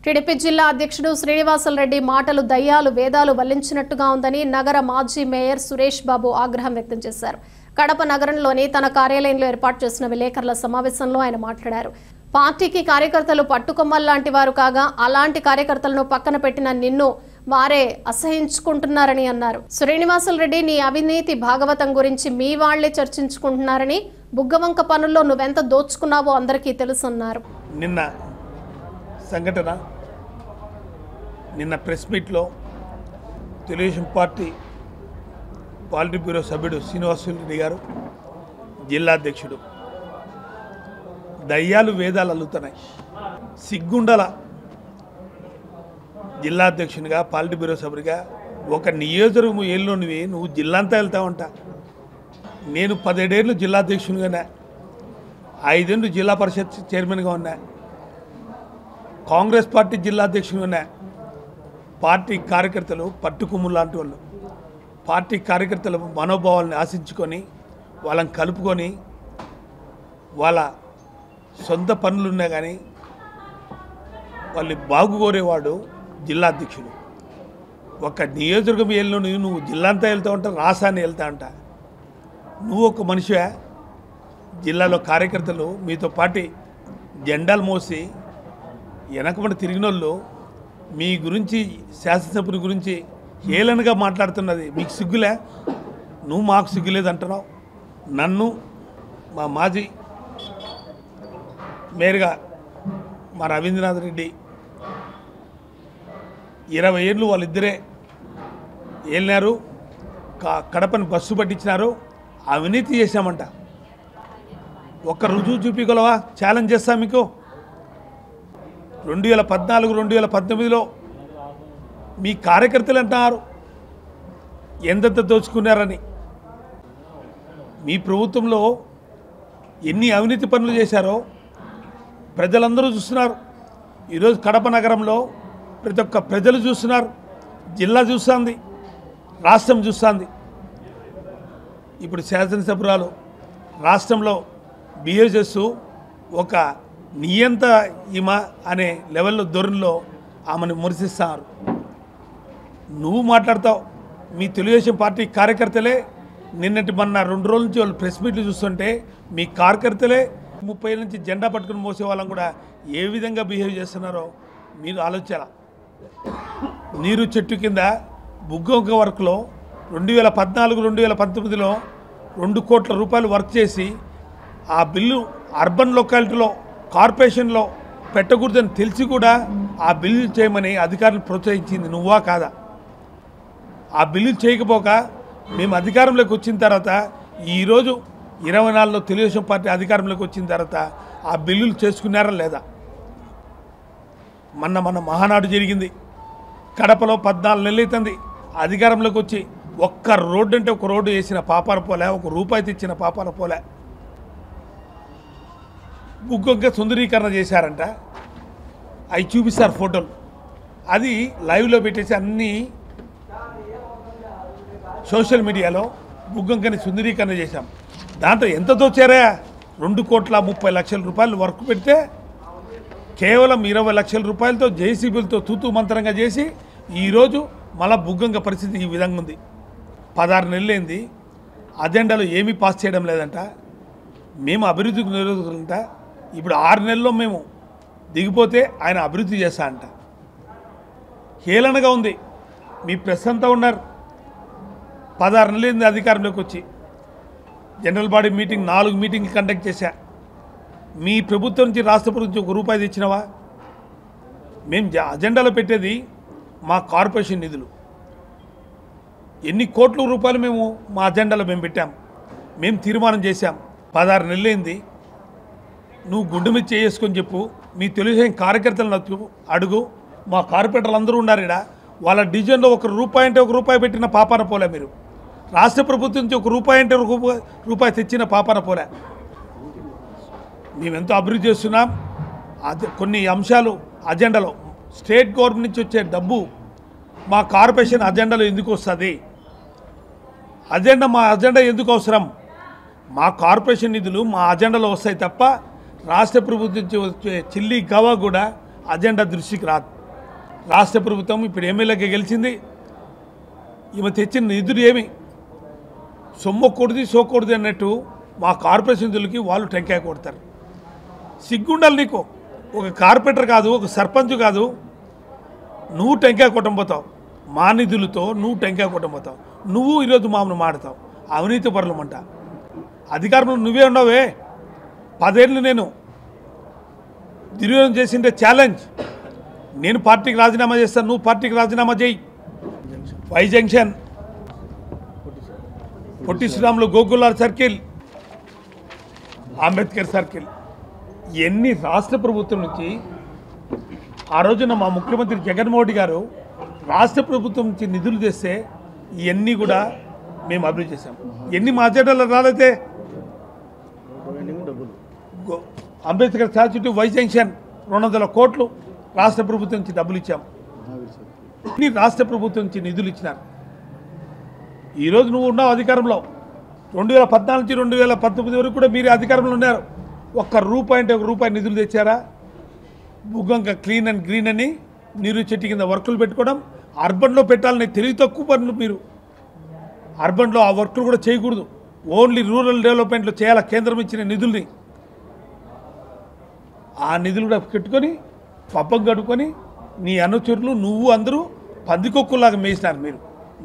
TDP జిల్లా అధ్యక్షుడు శ్రీనివాసరెడ్డి మాటలు దయ్యాలు వేదాలు వల్లించినట్టుగా ఉందని నగర మాజీ మేయర్ సురేష్ బాబు ఆగ్రహం వ్యక్తం చేశారు. కడప నగరంలోని తన కార్యాలయంలో ఏర్పాటు చేసిన విలేకరుల సమావేశంలో ఆయన మాట్లాడారు. పార్టీకి కార్యకర్తలు పట్టుకొమ్మల్లాంటి వారు కాగా అలాంటి కార్యకర్తలను పక్కన పెట్టిన నిన్ను వారే అసహించుకుంటున్నారని అన్నారు. శ్రీనివాసరెడ్డి నీ అవినీతి భాగవతం గురించి మీ వాళ్లే చర్చించుకుంటున్నారని, బుగ్గవంక పనుల్లో నువ్వెంత దోచుకున్నావో అందరికీ తెలుసన్నారు. నిన్న ప్రెస్ మీట్లో తెలుగుదేశం పార్టీ పాలిట్ బ్యూరో సభ్యుడు శ్రీనివాసరెడ్డి గారు, జిల్లా అధ్యక్షుడు, దయ్యాలు వేదాలు అల్లుతున్నాయి. సిగ్గుండల జిల్లా అధ్యక్షునిగా పాలిట్ బ్యూరో సభ్యుడిగా ఒక నియోజకవర్గం ఏళ్ళలోనివి నువ్వు జిల్లా అంతా వెళ్తావంట. నేను 17 ఏళ్ళు జిల్లా అధ్యక్షునిగానే, 5 ఏళ్ళు జిల్లా పరిషత్ చైర్మన్గా ఉన్నా, కాంగ్రెస్ పార్టీ జిల్లా అధ్యక్షునిగానే. పార్టీ కార్యకర్తలు పట్టుకుమ్ము లాంటి వాళ్ళు, పార్టీ కార్యకర్తల మనోభావాలను ఆశించుకొని వాళ్ళని కలుపుకొని వాళ్ళ సొంత పనులున్నా కానీ వాళ్ళు బాగుకోరేవాడు జిల్లా అధ్యక్షుడు. ఒక నియోజకవర్గం ఏళ్ళు నువ్వు జిల్లా అంతా వెళ్తూ ఉంటా, రాష్ట్రాన్ని వెళ్తా అంట. నువ్వు ఒక మనిషివే. జిల్లాలో కార్యకర్తలు మీతో పాటు జెండాలు మోసి వెనకబడి తిరిగిన వాళ్ళు మీ గురించి, శాసనసభ్యుని గురించి హేళనగా మాట్లాడుతున్నది మీకు సిగ్గులే? నువ్వు మాకు సిగ్గులేదు అంటున్నావు. నన్ను మా మాజీ మేయర్గా మా రవీంద్రనాథ్ రెడ్డి 20 ఏళ్ళు వాళ్ళిద్దరే వెళ్ళినారు, కడపని బస్సు పట్టించినారు, అవినీతి చేశామంట. ఒక్క రుజువు చూపించగలవా? ఛాలెంజ్ చేస్తా మీకు. 2014, 2019లో మీ కార్యకర్తలు అంటున్నారు ఎంతెంత దోచుకున్నారని. మీ ప్రభుత్వంలో ఎన్ని అవినీతి పనులు చేశారో ప్రజలందరూ చూస్తున్నారు. ఈరోజు కడప నగరంలో ప్రతి ఒక్క ప్రజలు చూస్తున్నారు, జిల్లా చూస్తుంది, రాష్ట్రం చూస్తుంది. ఇప్పుడు శాసనసభ్యురాలు రాష్ట్రంలో బిహేవ్ చేస్తూ ఒక నియంత ఈమ అనే లెవెల్లో ధోరణిలో ఆమెను విమర్శిస్తున్నారు. నువ్వు మాట్లాడతావు. మీ తెలుగుదేశం పార్టీ కార్యకర్తలే నిన్నటి మొన్న 2 రోజుల నుంచి వాళ్ళు ప్రెస్ మీట్లు చూస్తుంటే మీ కార్యకర్తలే 30 ఏళ్ళ నుంచి జెండా పట్టుకుని మోసే వాళ్ళని కూడా ఏ విధంగా బిహేవ్ చేస్తున్నారో మీరు ఆలోచన. నీరు చెట్టు కింద బుగ్గొంక వర్క్లో 2014, 2019లో 2 కోట్ల రూపాయలు వర్క్ చేసి ఆ బిల్లు అర్బన్ లొకాలిటీలో కార్పొరేషన్లో పెట్టకూడదని తెలిసి కూడా ఆ బిల్లు చేయమని అధికారులు ప్రోత్సహించింది నువ్వా కాదా? ఆ బిల్లు చేయకపోక మేము అధికారంలోకి వచ్చిన తర్వాత ఈరోజు 24లో తెలుగుదేశం పార్టీ అధికారంలోకి వచ్చిన తర్వాత ఆ బిల్లులు చేసుకున్నారా లేదా? మన మహానాడు జరిగింది. కడపలో 14 నెలలు అవుతుంది అధికారంలోకి వచ్చి. ఒక్క రోడ్డు అంటే ఒక రోడ్డు వేసిన పాపాన పోలే, ఒక రూపాయి తెచ్చిన పాపాన పోలే. బుగ్గొంక సుందరీకరణ చేశారంట, అవి చూపిస్తారు ఫోటోలు. అది లైవ్లో పెట్టేసి అన్నీ సోషల్ మీడియాలో బుగ్గొంకని సుందరీకరణ చేశాం. దాంట్లో ఎంత దోచారా? 2,30,00,000 రూపాయలు వర్క్ పెడితే కేవలం 20 లక్షల రూపాయలతో జేసీబీలతో తూతూ మంత్రంగా చేసి ఈరోజు మళ్ళా బుగ్గొంక పరిస్థితి ఈ విధంగా ఉంది. 16 నెలలైంది, అజెండాలో ఏమీ పాస్ చేయడం లేదంట. మేము అభివృద్ధికి నిరోధకులంట. ఇప్పుడు 6 నెలల్లో మేము దిగిపోతే ఆయన అభివృద్ధి చేస్తా అంట. హేళనగా ఉంది. మీ ప్రెస్ అంతా ఉన్నారు. 16 నెలలైంది అధికారంలోకి వచ్చి. జనరల్ బాడీ మీటింగ్ 4 మీటింగ్లు కండక్ట్ చేశా. మీ ప్రభుత్వం నుంచి, రాష్ట్ర ప్రభుత్వం నుంచి 1 రూపాయి తెచ్చినవా? మేము అజెండాలో పెట్టేది మా కార్పొరేషన్ నిధులు. ఎన్ని కోట్ల రూపాయలు మేము మా అజెండాలో మేము పెట్టాం, మేము తీర్మానం చేశాం. 16 నెలలైంది. నువ్వు గుండె మీద చేసుకొని చెప్పు. మీ తెలుగుదేశం కార్యకర్తలను అడుగు. మా కార్పొరేటర్లు అందరూ ఉన్నారు ఇక్కడ. వాళ్ళ డివిజన్లో 1 రూపాయి అంటే 1 రూపాయి పెట్టిన పాపాన పోలే. మీరు రాష్ట్ర ప్రభుత్వం నుంచి 1 రూపాయి అంటే 1 రూపాయి తెచ్చిన పాపాన పోలే. మేమెంతో అభివృద్ధి చేస్తున్నాం. కొన్ని అంశాలు అజెండాలో స్టేట్ గవర్నమెంట్ నుంచి వచ్చే డబ్బు మా కార్పొరేషన్ అజెండాలో ఎందుకు వస్తుంది? మా అజెండా ఎందుకు అవసరం? మా కార్పొరేషన్ నిధులు మా అజెండాలో వస్తాయి తప్ప రాష్ట్ర ప్రభుత్వం నుంచి వచ్చే చిల్లి గవా కూడా అజెండా దృష్టికి రాదు. రాష్ట్ర ప్రభుత్వం ఇప్పుడు ఎమ్మెల్యేగా గెలిచింది. ఈమె తెచ్చిన నిధులు ఏమి సొమ్మకూడదు సోకూడదు అన్నట్టు మా కార్పొరేషన్ నిధులకి వాళ్ళు టెంకాయ కొడతారు. సిగ్గుండాలి నీకు. ఒక కార్పొరేటర్ కాదు, ఒక సర్పంచ్ కాదు, నువ్వు టెంకాయ కొట్టబోతావు. మా నిధులతో నువ్వు టెంకాయ కొట్టబోతావు. నువ్వు ఈరోజు మామూలు మాడతావు. అవినీతి పరులమంట. అధికారంలో నువ్వే ఉన్నావే. 10 ఏళ్ళు నేను దుర్యోగం చేసిండే ఛాలెంజ్. నేను పార్టీకి రాజీనామా చేస్తాను, నువ్వు పార్టీకి రాజీనామా చేయి. Y junction, Potti Sriramulu గోకులార్ circle, Ambedkar circle, ఎన్ని రాష్ట్ర ప్రభుత్వం నుంచి ఆ రోజున మా ముఖ్యమంత్రి జగన్మోహన్ రెడ్డి గారు రాష్ట్ర ప్రభుత్వం నుంచి నిధులు తెస్తే ఇవన్నీ కూడా మేము అభివృద్ధి చేశాం. ఎన్ని మా అజెండాలో రాలేదే. అంబేద్కర్ స్టాచ్యూ, వై జంక్షన్ 200 కోట్లు రాష్ట్ర ప్రభుత్వం నుంచి డబ్బులు ఇచ్చాం. ఇన్ని రాష్ట్ర ప్రభుత్వం నుంచి నిధులు ఇచ్చినారు. ఈరోజు నువ్వు ఉన్నావు అధికారంలో. 2014 నుంచి 2019 వరకు కూడా మీరే అధికారంలో ఉన్నారు. ₹1 అంటే ₹1 నిధులు తెచ్చారా? భూగంగా క్లీన్ అండ్ గ్రీన్ అని నీరు చెట్టు కింద వర్కులు పెట్టుకోవడం, అర్బన్లో పెట్టాలని తెలివి తక్కువ పనులు మీరు. అర్బన్లో ఆ వర్కులు కూడా చేయకూడదు, ఓన్లీ రూరల్ డెవలప్మెంట్లో చేయాలి. కేంద్రం ఇచ్చిన నిధుల్ని ఆ నిధులు కూడా పెట్టుకొని పప్పం కట్టుకొని నీ అనుచరులు నువ్వు అందరూ పందికొక్కులాగా మేసినారు.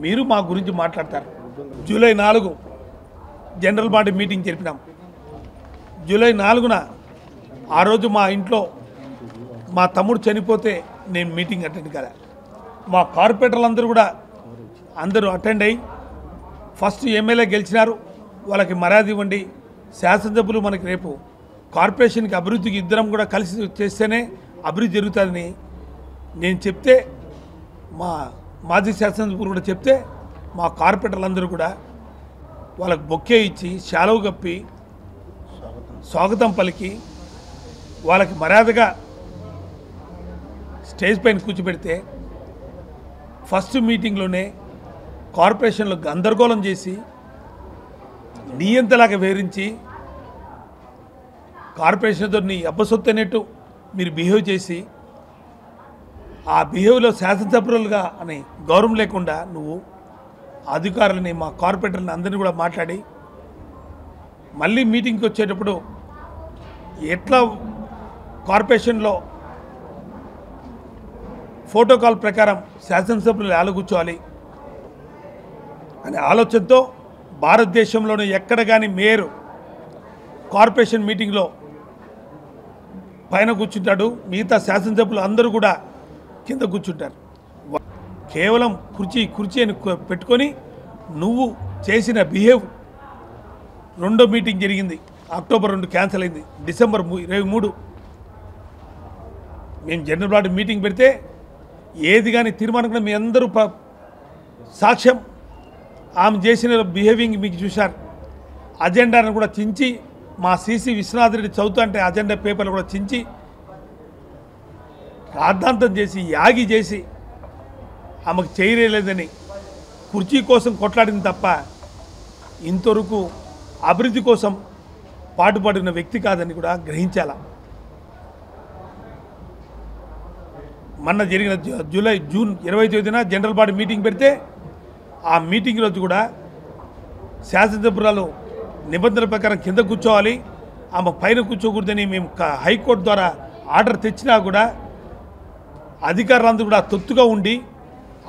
మీరు మా గురించి మాట్లాడతారు. జూలై 4 జనరల్ బాడీ మీటింగ్ జరిపినాం. జూలై 4న ఆ రోజు మా ఇంట్లో మా తమ్ముడు చనిపోతే నేను మీటింగ్ అటెండ్ కదా. మా కార్పొరేటర్లు అందరూ అటెండ్ అయ్యి ఫస్ట్ ఎమ్మెల్యే గెలిచినారు, వాళ్ళకి మర్యాద ఇవ్వండి. శాసనసభ్యులు మనకి రేపు కార్పొరేషన్కి అభివృద్ధికి ఇద్దరం కూడా కలిసి చేస్తేనే అభివృద్ధి జరుగుతుందని నేను చెప్తే, మా మాజీ శాసనసభ్యులు కూడా చెప్తే, మా కార్పొరేటర్లందరూ కూడా వాళ్ళకి బొక్కే ఇచ్చి శాలువ కప్పి స్వాగతం పలికి వాళ్ళకి మర్యాదగా స్టేజ్ పైన కూర్చోబెడితే ఫస్ట్ మీటింగ్లోనే కార్పొరేషన్లో గందరగోళం చేసి నియంతలాగా వేరించి కార్పొరేషన్తో నీ అబ్బసొత్తు అనేట్టు మీరు బిహేవ్ చేసి ఆ బిహేవ్లో శాసనసభ్యులుగా అని గౌరవం లేకుండా నువ్వు అధికారులని మా కార్పొరేటర్ని అందరినీ కూడా మాట్లాడి మళ్ళీ మీటింగ్కి వచ్చేటప్పుడు ఎట్లా కార్పొరేషన్లో ప్రోటోకాల్ ప్రకారం శాసనసభ్యులు ఎలా కూర్చోవాలి అనే ఆలోచనతో భారతదేశంలోనే ఎక్కడ కానీ మేయర్ కార్పొరేషన్ మీటింగ్లో పైన కూర్చుంటాడు, మిగతా శాసనసభ్యులు అందరూ కూడా కింద కూర్చుంటారు. కేవలం కుర్చీ అని పెట్టుకొని నువ్వు చేసిన బిహేవ్. రెండో మీటింగ్ జరిగింది, అక్టోబర్ 2 క్యాన్సిల్ అయింది. డిసెంబర్ 23 మేము జనరల్ బాడీ మీటింగ్ పెడితే ఏది కానీ తీర్మానం మీ అందరూ సాక్ష్యం. ఆమె చేసిన బిహేవింగ్ మీకు చూశారు. అజెండాను కూడా చించి మా సిసి విశ్వనాథ్ రెడ్డి చదువుతూ అంటే అజెండా పేపర్లు కూడా చించి రాద్ధాంతం చేసి యాగి చేసి ఆమెకు చేయలేదని కుర్చీ కోసం కొట్లాడింది తప్ప ఇంతవరకు అభివృద్ధి కోసం పాటుపడిన వ్యక్తి కాదని కూడా గ్రహించాల. మొన్న జరిగిన జూన్ 20న జనరల్ బాడీ మీటింగ్ పెడితే ఆ మీటింగ్ రోజు కూడా శాసనసభ్యురాలు నిబంధనల ప్రకారం కింద కూర్చోవాలి, ఆమె పైన కూర్చోకూడదని మేము హైకోర్టు ద్వారా ఆర్డర్ తెచ్చినా కూడా అధికారులందరూ కూడా తొత్తుగా ఉండి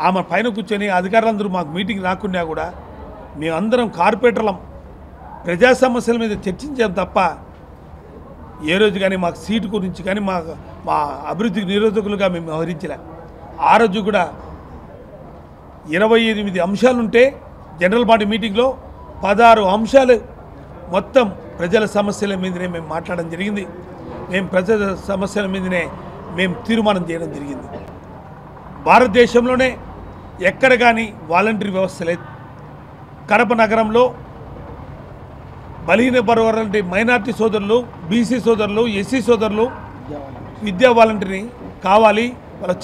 ఆమె పైన కూర్చొని అధికారులందరూ మాకు మీటింగ్ రాకున్నా కూడా మేమందరం కార్పొరేటర్లం ప్రజా సమస్యల మీద చర్చించాం తప్ప ఏ రోజు కానీ మాకు సీటు గురించి కానీ మా అభివృద్ధికి నిరోధకులుగా మేము వ్యవహరించలే. ఆ రోజు కూడా 28 అంశాలుంటే జనరల్ బాడీ మీటింగ్లో 16 అంశాలు మొత్తం ప్రజల సమస్యల మీదనే మేము మాట్లాడడం జరిగింది. మేము ప్రజల సమస్యల మీదనే మేము తీర్మానం చేయడం జరిగింది. భారతదేశంలోనే ఎక్కడ కానీ వాలంటరీ వ్యవస్థ లేదు. కడప నగరంలో బలహీన వర్గాలంటే మైనార్టీ సోదరులు, బీసీ సోదరులు, ఎస్సీ సోదరులు విద్యా వాలంటరీ కావాలి, వాళ్ళ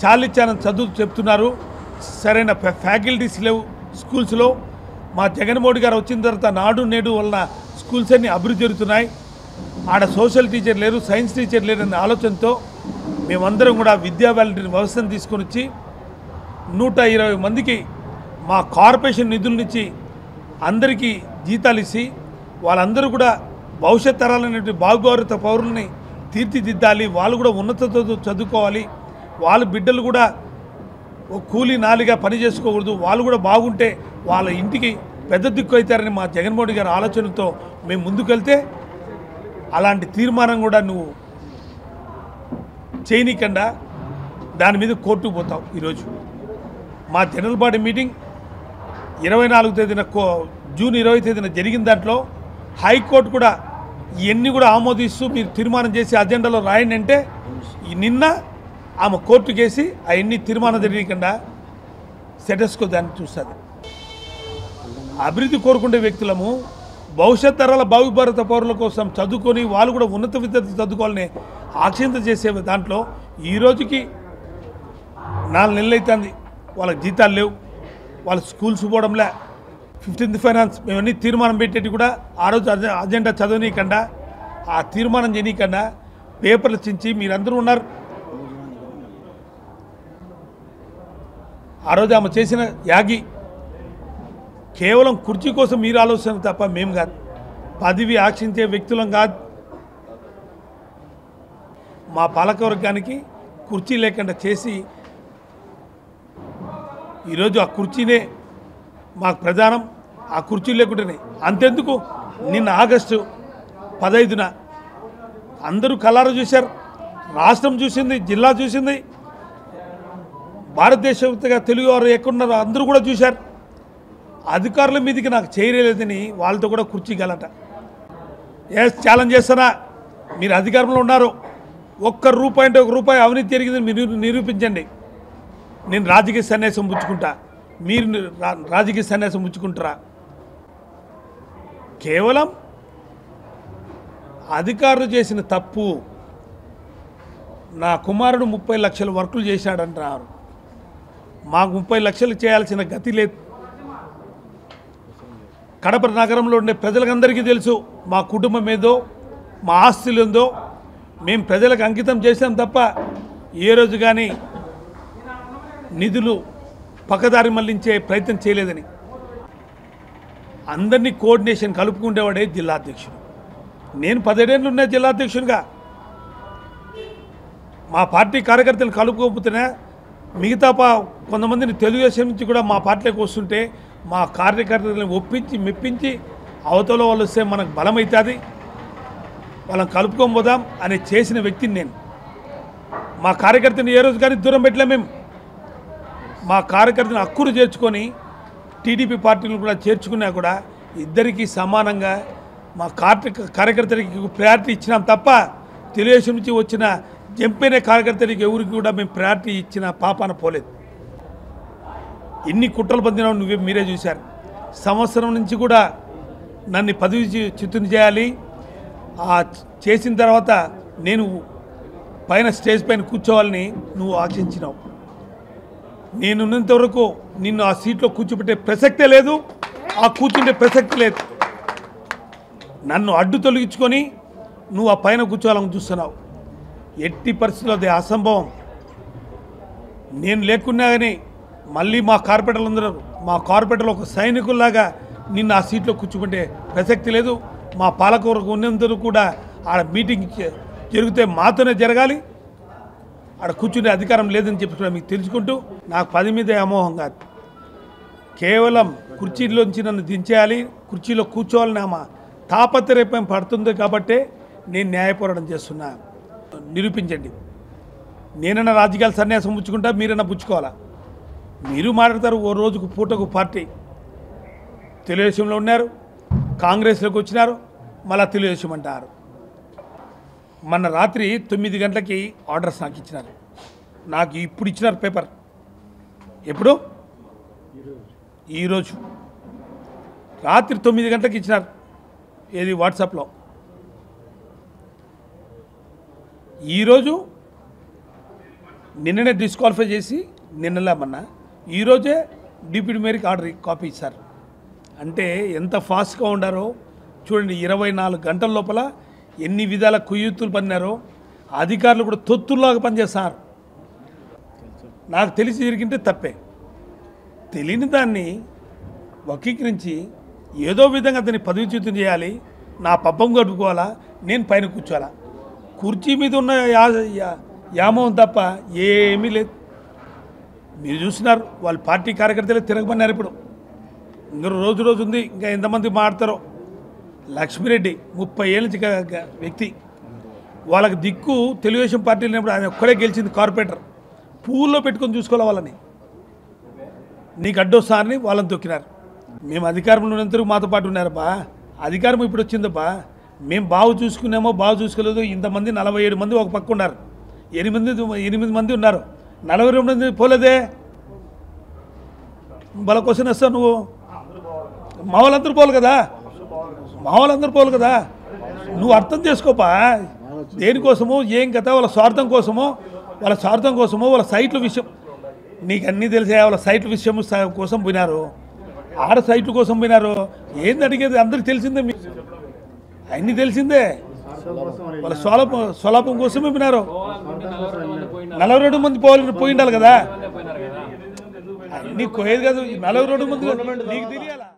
చాలిచ్చానని చదువు చెప్తున్నారు. సరైన ఫ్యాకల్టీస్ లేవు స్కూల్స్లో. మా జగన్మోహన్ గారు వచ్చిన తర్వాత నాడు నేడు వలన స్కూల్స్ అన్నీ అభివృద్ధి జరుగుతున్నాయి. ఆడ సోషల్ టీచర్ లేరు, సైన్స్ టీచర్ లేరు అనే ఆలోచనతో మేమందరం కూడా విద్యా వాలంటీర్ వ్యవస్థను తీసుకొని వచ్చి 120 మందికి మా కార్పొరేషన్ నిధుల నుంచి అందరికీ జీతాలు ఇచ్చి వాళ్ళందరూ కూడా భవిష్యత్ తరాలైనటువంటి బాగుభారత పౌరుల్ని తీర్చిదిద్దాలి. వాళ్ళు కూడా ఉన్నత చదువుకోవాలి. వాళ్ళ బిడ్డలు కూడా కూలీ నాలిగా పని చేసుకోకూడదు. వాళ్ళు కూడా బాగుంటే వాళ్ళ ఇంటికి పెద్ద దిక్కు అవుతారని మా జగన్మోహన్ గారి ఆలోచనతో మేము ముందుకెళ్తే అలాంటి తీర్మానం కూడా నువ్వు చేయనీకుండా దాని మీద కోర్టుకు పోతావు. ఈరోజు మా జనరల్ బాడీ మీటింగ్ 24 తేదీన జూన్ 20 తేదీన జరిగిన దాంట్లో హైకోర్టు కూడా ఇవన్నీ కూడా ఆమోదిస్తూ మీరు తీర్మానం చేసి అజెండాలో రాయండి అంటే నిన్న ఆమె కోర్టు కేసి అవన్నీ తీర్మానం జరిగకుండా స్టేటస్కో దాన్ని చూస్తుంది. అభివృద్ధి కోరుకునే వ్యక్తులము భవిష్యత్ తరాల భారత పౌరుల కోసం చదువుకొని వాళ్ళు కూడా ఉన్నత విద్య చదువుకోవాలని ఆక్షింత చేసే దాంట్లో ఈ రోజుకి 4 నెలలు అవుతుంది. వాళ్ళకి జీతాలు లేవు, వాళ్ళ స్కూల్స్ పోవడంలే. 15th ఫైనాన్స్ మేమన్నీ తీర్మానం పెట్టేటి కూడా ఆ రోజు అజెండా చదవనీయకుండా ఆ తీర్మానం చేయనీయకుండా పేపర్లు చించి మీరందరూ ఉన్నారు. ఆ రోజు ఆమె చేసిన యాగి కేవలం కుర్చీ కోసం మీరు ఆలోచన తప్ప మేము కాదు. పదవి ఆక్షించే వ్యక్తులం కాదు. మా పాలకవర్గానికి కుర్చీ లేకుండా చేసి ఈరోజు ఆ కుర్చీనే మాకు ప్రధానం. ఆ కుర్చీ లేకుండానే అంతెందుకు నిన్న ఆగస్టు 15న అందరూ కళ్ళారా చూశారు. రాష్ట్రం చూసింది, జిల్లా చూసింది, భారతదేశంగా తెలుగు వారు ఎక్కడున్నారో అందరూ కూడా చూశారు. అధికారుల మీదకి నాకు చేయలేదని వాళ్ళతో కూడా కుర్చీ గలట. ఛాలెంజ్ చేస్తానా, మీరు అధికారంలో ఉన్నారు, ₹1 అంటే ₹1 అవినీతి జరిగిందని మీరు నిరూపించండి. నేను రాజకీయ సన్యాసం పుచ్చుకుంటా, మీరు రాజకీయ సన్యాసం పుచ్చుకుంటారా? కేవలం అధికారులు చేసిన తప్పు. నా కుమారుడు 30 లక్షల వర్కులు చేశాడంటున్నారు. మాకు 30 లక్షలు చేయాల్సిన గతి లేదు. కడప నగరంలో ఉండే ప్రజలందరికీ తెలుసు మా కుటుంబం ఏదో, మా ఆస్తులు ఏందో. మేము ప్రజలకు అంకితం చేసాం తప్ప ఏ రోజు కానీ నిధులు పక్కదారి మళ్లించే ప్రయత్నం చేయలేదని. అందరినీ కోఆర్డినేషన్ కలుపుకుండేవాడే జిల్లా అధ్యక్షుడు. నేను 17 ఏళ్ళు ఉన్న జిల్లా అధ్యక్షునిగా మా పార్టీ కార్యకర్తలు కలుపుకోకపోతేనే మిగతా కొంతమందిని తెలుగుదేశం నుంచి కూడా మా పార్టీలోకి వస్తుంటే మా కార్యకర్తలను ఒప్పించి మెప్పించి అవతల వాళ్ళు వస్తే మనకు బలమవుతుంది, వాళ్ళని కలుపుకోబోదాం అని చేసిన వ్యక్తిని నేను. మా కార్యకర్తని ఏ రోజు కానీ దూరం పెట్టలే. మేము మా కార్యకర్తను హక్కును చేర్చుకొని టీడీపీ పార్టీలను కూడా చేర్చుకున్నా కూడా ఇద్దరికీ సమానంగా మా కార్యకర్తలకి ప్రయారిటీ ఇచ్చినాం తప్ప తెలుగుదేశం నుంచి వచ్చిన జంపైన కార్యకర్తలకి ఎవరికి కూడా మేము ప్రయారిటీ ఇచ్చిన పాపాన పోలేదు. ఎన్ని కుట్రలు పొందినా మీరే చూశారు. సంవత్సరం నుంచి కూడా నన్ను పదవి చ్యుతుని చేయాలి. చేసిన తర్వాత నేను పైన స్టేజ్ పైన కూర్చోవాలని నువ్వు ఆశించినావు. నేనున్నంత వరకు నిన్ను ఆ సీట్లో కూర్చోబెట్టే ప్రసక్తే లేదు, ఆ కూర్చుంటే ప్రసక్తి లేదు. నన్ను అడ్డు తొలగించుకొని నువ్వు ఆ పైన కూర్చోవాలని చూస్తున్నావు. ఎట్టి పరిస్థితుల్లో అది అసంభవం. నేను లేకున్నా కానీ మళ్ళీ మా కార్పొరేటర్లు అందరూ మా కార్పొరేటర్లు ఒక సైనికుల్లాగా నిన్ను ఆ సీట్లో కూర్చోబెట్టే ప్రసక్తి లేదు. మా పాలకవర్గం ఉన్నందరూ కూడా ఆడ మీటింగ్ జరిగితే మాతోనే జరగాలి, ఆడ కూర్చునే అధికారం లేదని చెప్పి కూడా మీకు తెలుసుకుంటూ నాకు 10 మీదే అమోహం కాదు. కేవలం కుర్చీలోంచి నన్ను దించేయాలి, కుర్చీలో కూర్చోవాలని ఆమె తాపత్రయం పడుతుంది కాబట్టే నేను న్యాయ పోరాటం చేస్తున్నా. నిరూపించండి. నేనన్నా రాజకీయాలు సన్యాసం పుచ్చుకుంటా, మీరన్నా పుచ్చుకోవాలా? మీరు మాట్లాడతారు ఓ రోజుకు పూటకు పార్టీ. తెలుగుదేశంలో ఉన్నారు, కాంగ్రెస్లోకి వచ్చినారు, మళ్ళీ తెలుగుదేశం అంటారు. మొన్న రాత్రి 9 గంటలకి ఆర్డర్స్ నాకు ఇచ్చినారు. నాకు ఇప్పుడు ఇచ్చినారు పేపర్. ఎప్పుడు? ఈరోజు రాత్రి 9 గంటలకు ఇచ్చినారు. ఏది? వాట్సాప్లో. ఈరోజు నిన్ననే డిస్క్వాలిఫై చేసి నిన్నలేమన్నా ఈరోజే డిప్యూటీ మేయర్కి ఆర్డర్ కాపీ ఇచ్చారు. అంటే ఎంత ఫాస్ట్గా ఉండారో చూడండి. 24 గంటల లోపల ఎన్ని విధాల కుయ్యూతులు పన్నారో. అధికారులు కూడా తొత్తుల్లాగా పనిచేస్తారు. నాకు తెలిసి జరిగింటే తప్పే, తెలియని దాన్ని వక్రీకరించి ఏదో విధంగా అతన్ని పదవిచ్యుతం చేయాలి, నా పబ్బం గడుపుకోవాలా, నేను పైన కూర్చోవాలా. కుర్చీ మీద ఉన్న యామం తప్ప ఏమీ లేదు. మీరు చూసినారు, వాళ్ళ పార్టీ కార్యకర్తలే తిరగమన్నారు. ఇప్పుడు ఇంకా రోజు ఉంది, ఇంకా ఎంతమంది మాడతారో. లక్ష్మిరెడ్డి 30 ఏళ్ళ నుంచి వ్యక్తి, వాళ్ళకి దిక్కు తెలుగుదేశం పార్టీ లేనప్పుడు ఆయన ఒక్కడే గెలిచింది కార్పొరేటర్. పూల్లో పెట్టుకొని చూసుకోవాలి వాళ్ళని. నీకు అడ్డొస్తారని వాళ్ళని తొక్కినారు. మేము అధికారంలో ఉన్నంతరూ మాతో పాటు ఉన్నారబ్బా, అధికారం ఇప్పుడు వచ్చిందబ్బా. మేము బాగు చూసుకున్నామో బాగు చూసుకోలేదు. ఇంతమంది 47 మంది ఒక పక్క ఉన్నారు, 8 మంది ఉన్నారు, 42 మంది పోలేదే. వాళ్ళ క్వశ్చన్ వస్తావు నువ్వు. మా వాళ్ళందరూ పోలు కదా, నువ్వు అర్థం చేసుకోపా. దేనికోసమో ఏం కథ, వాళ్ళ స్వార్థం కోసమో వాళ్ళ సైట్ల విషయం నీకు అన్నీ తెలిసే. వాళ్ళ సైట్ల విషయం కోసం పోయినారు, ఆడ సైట్ల కోసం పోయినారు. ఏంది అడిగేది అందరికి తెలిసిందే, అన్నీ తెలిసిందే. వాళ్ళ స్వలాపం కోసమే పోయినారు. 42 మంది పోయి ఉండాలి కదా, నీకు పోయేది కాదు. 42 మంది నీకు తెలియాలా?